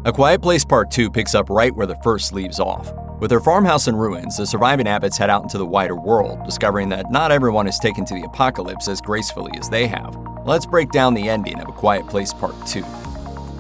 A Quiet Place Part 2 picks up right where the first leaves off. With their farmhouse in ruins, the surviving Abbots head out into the wider world, discovering that not everyone is taken to the apocalypse as gracefully as they have. Let's break down the ending of A Quiet Place Part 2.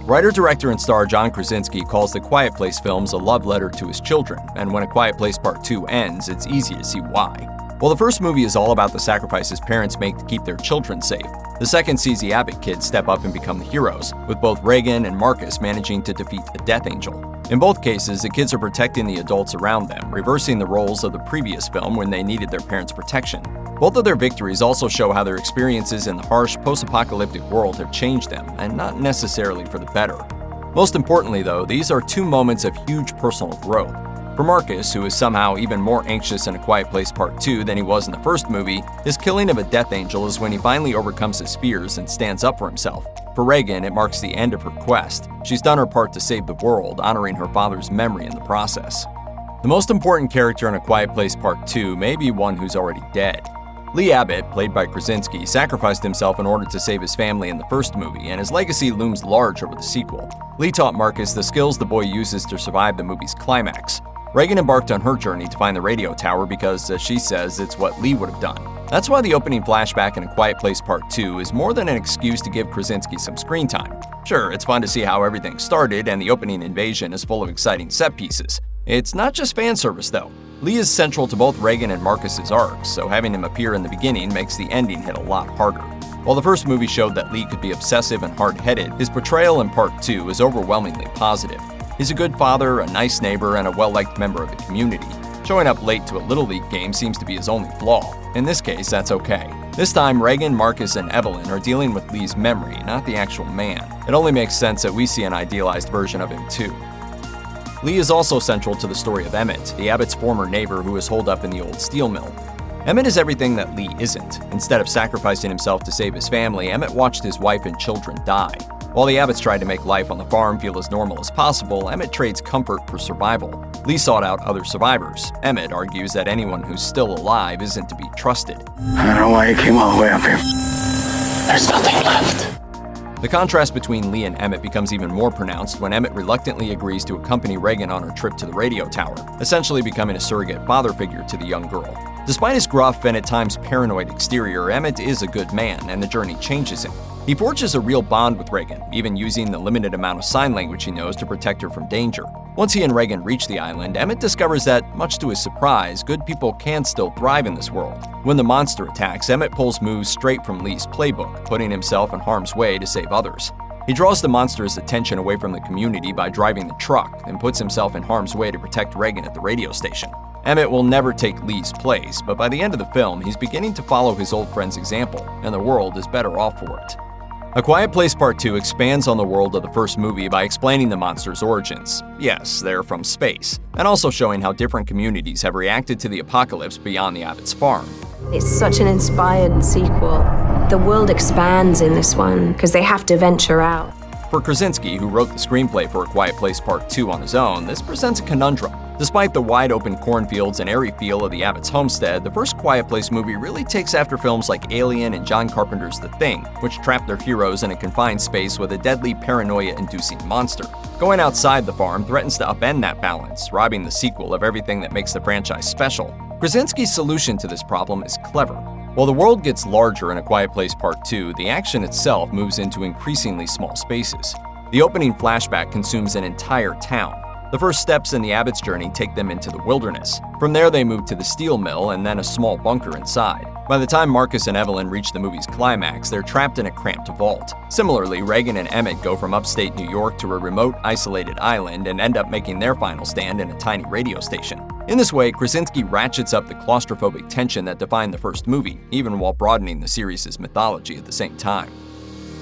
Writer, director, and star John Krasinski calls the Quiet Place films a love letter to his children, and when A Quiet Place Part 2 ends, it's easy to see why. While the first movie is all about the sacrifices parents make to keep their children safe, the second sees the Abbot kids step up and become the heroes, with both Reagan and Marcus managing to defeat a death angel. In both cases, the kids are protecting the adults around them, reversing the roles of the previous film when they needed their parents' protection. Both of their victories also show how their experiences in the harsh, post-apocalyptic world have changed them, and not necessarily for the better. Most importantly, though, these are two moments of huge personal growth. For Marcus, who is somehow even more anxious in A Quiet Place Part 2 than he was in the first movie, his killing of a death angel is when he finally overcomes his fears and stands up for himself. For Reagan, it marks the end of her quest. She's done her part to save the world, honoring her father's memory in the process. The most important character in A Quiet Place Part 2 may be one who's already dead. Lee Abbot, played by Krasinski, sacrificed himself in order to save his family in the first movie, and his legacy looms large over the sequel. Lee taught Marcus the skills the boy uses to survive the movie's climax. Reagan embarked on her journey to find the radio tower because, as she says, it's what Lee would have done. That's why the opening flashback in A Quiet Place Part 2 is more than an excuse to give Krasinski some screen time. Sure, it's fun to see how everything started, and the opening invasion is full of exciting set pieces. It's not just fan service, though. Lee is central to both Reagan and Marcus's arcs, so having him appear in the beginning makes the ending hit a lot harder. While the first movie showed that Lee could be obsessive and hard-headed, his portrayal in Part 2 is overwhelmingly positive. He's a good father, a nice neighbor, and a well-liked member of the community. Showing up late to a Little League game seems to be his only flaw. In this case, that's okay. This time, Reagan, Marcus, and Evelyn are dealing with Lee's memory, not the actual man. It only makes sense that we see an idealized version of him, too. Lee is also central to the story of Emmett, the Abbot's former neighbor who is holed up in the old steel mill. Emmett is everything that Lee isn't. Instead of sacrificing himself to save his family, Emmett watched his wife and children die. While the Abbotts tried to make life on the farm feel as normal as possible, Emmett trades comfort for survival. Lee sought out other survivors. Emmett argues that anyone who's still alive isn't to be trusted. I don't know why you came all the way up here. There's nothing left. The contrast between Lee and Emmett becomes even more pronounced when Emmett reluctantly agrees to accompany Reagan on her trip to the radio tower, essentially becoming a surrogate father figure to the young girl. Despite his gruff and at times paranoid exterior, Emmett is a good man, and the journey changes him. He forges a real bond with Reagan, even using the limited amount of sign language he knows to protect her from danger. Once he and Reagan reach the island, Emmett discovers that, much to his surprise, good people can still thrive in this world. When the monster attacks, Emmett pulls moves straight from Lee's playbook, putting himself in harm's way to save others. He draws the monster's attention away from the community by driving the truck, and puts himself in harm's way to protect Reagan at the radio station. Emmett will never take Lee's place, but by the end of the film, he's beginning to follow his old friend's example, and the world is better off for it. A Quiet Place Part 2 expands on the world of the first movie by explaining the monster's origins. Yes, they're from space, and also showing how different communities have reacted to the apocalypse beyond the Abbot's farm. It's such an inspired sequel. The world expands in this one because they have to venture out. For Krasinski, who wrote the screenplay for A Quiet Place Part 2 on his own, this presents a conundrum. Despite the wide-open cornfields and airy feel of the Abbot's homestead, the first Quiet Place movie really takes after films like Alien and John Carpenter's The Thing, which trap their heroes in a confined space with a deadly paranoia-inducing monster. Going outside the farm threatens to upend that balance, robbing the sequel of everything that makes the franchise special. Krasinski's solution to this problem is clever. While the world gets larger in A Quiet Place Part 2, the action itself moves into increasingly small spaces. The opening flashback consumes an entire town. The first steps in the Abbot's journey take them into the wilderness. From there, they move to the steel mill and then a small bunker inside. By the time Marcus and Evelyn reach the movie's climax, they're trapped in a cramped vault. Similarly, Reagan and Emmett go from upstate New York to a remote, isolated island and end up making their final stand in a tiny radio station. In this way, Krasinski ratchets up the claustrophobic tension that defined the first movie, even while broadening the series' mythology at the same time.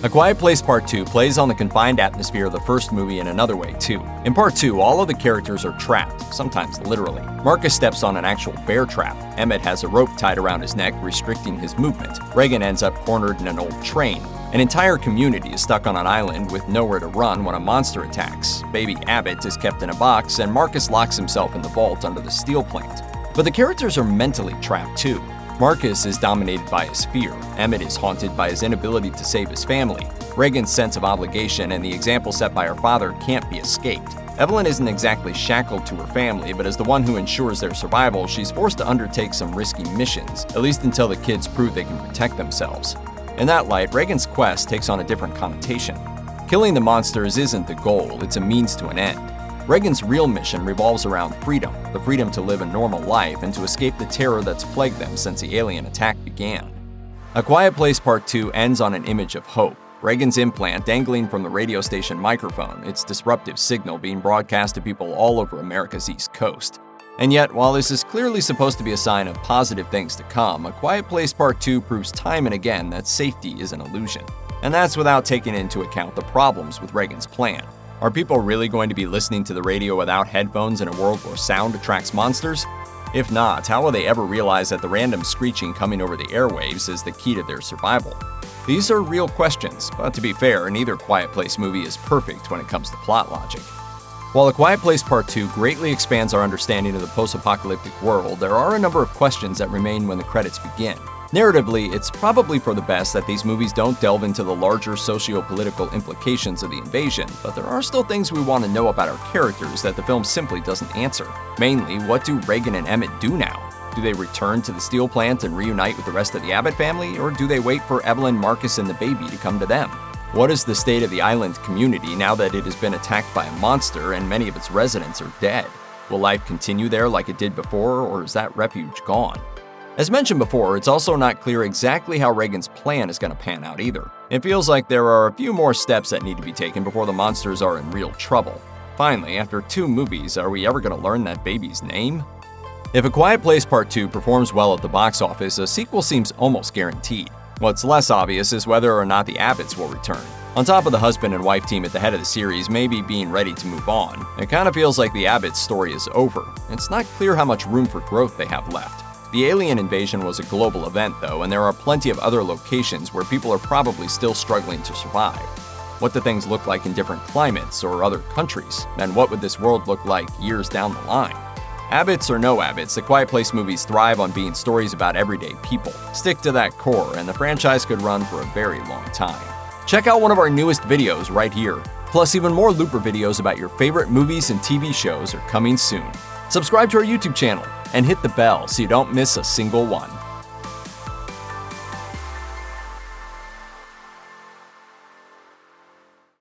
A Quiet Place Part 2 plays on the confined atmosphere of the first movie in another way, too. In Part 2, all of the characters are trapped, sometimes literally. Marcus steps on an actual bear trap. Emmett has a rope tied around his neck, restricting his movement. Reagan ends up cornered in an old train. An entire community is stuck on an island with nowhere to run when a monster attacks. Baby Abbot is kept in a box, and Marcus locks himself in the vault under the steel plant. But the characters are mentally trapped, too. Marcus is dominated by his fear, Emmett is haunted by his inability to save his family, Reagan's sense of obligation and the example set by her father can't be escaped. Evelyn isn't exactly shackled to her family, but as the one who ensures their survival, she's forced to undertake some risky missions, at least until the kids prove they can protect themselves. In that light, Reagan's quest takes on a different connotation. Killing the monsters isn't the goal, it's a means to an end. Reagan's real mission revolves around freedom, the freedom to live a normal life and to escape the terror that's plagued them since the alien attack began. A Quiet Place Part 2 ends on an image of hope. Reagan's implant dangling from the radio station microphone, its disruptive signal being broadcast to people all over America's East Coast. And yet, while this is clearly supposed to be a sign of positive things to come, A Quiet Place Part 2 proves time and again that safety is an illusion. And that's without taking into account the problems with Reagan's plan. Are people really going to be listening to the radio without headphones in a world where sound attracts monsters? If not, how will they ever realize that the random screeching coming over the airwaves is the key to their survival? These are real questions, but to be fair, neither Quiet Place movie is perfect when it comes to plot logic. While A Quiet Place Part 2 greatly expands our understanding of the post-apocalyptic world, there are a number of questions that remain when the credits begin. Narratively, it's probably for the best that these movies don't delve into the larger socio-political implications of the invasion, but there are still things we want to know about our characters that the film simply doesn't answer. Mainly, what do Reagan and Emmett do now? Do they return to the steel plant and reunite with the rest of the Abbott family, or do they wait for Evelyn, Marcus, and the baby to come to them? What is the state of the island community now that it has been attacked by a monster and many of its residents are dead? Will life continue there like it did before, or is that refuge gone? As mentioned before, it's also not clear exactly how Reagan's plan is going to pan out either. It feels like there are a few more steps that need to be taken before the monsters are in real trouble. Finally, after 2 movies, are we ever going to learn that baby's name? If A Quiet Place Part 2 performs well at the box office, a sequel seems almost guaranteed. What's less obvious is whether or not the Abbotts will return. On top of the husband and wife team at the head of the series maybe being ready to move on, it kind of feels like the Abbotts' story is over. It's not clear how much room for growth they have left. The alien invasion was a global event, though, and there are plenty of other locations where people are probably still struggling to survive. What do things look like in different climates or other countries? And what would this world look like years down the line? Abbotts or no Abbotts, the Quiet Place movies thrive on being stories about everyday people. Stick to that core, and the franchise could run for a very long time. Check out one of our newest videos right here. Plus, even more Looper videos about your favorite movies and TV shows are coming soon. Subscribe to our YouTube channel and hit the bell so you don't miss a single one.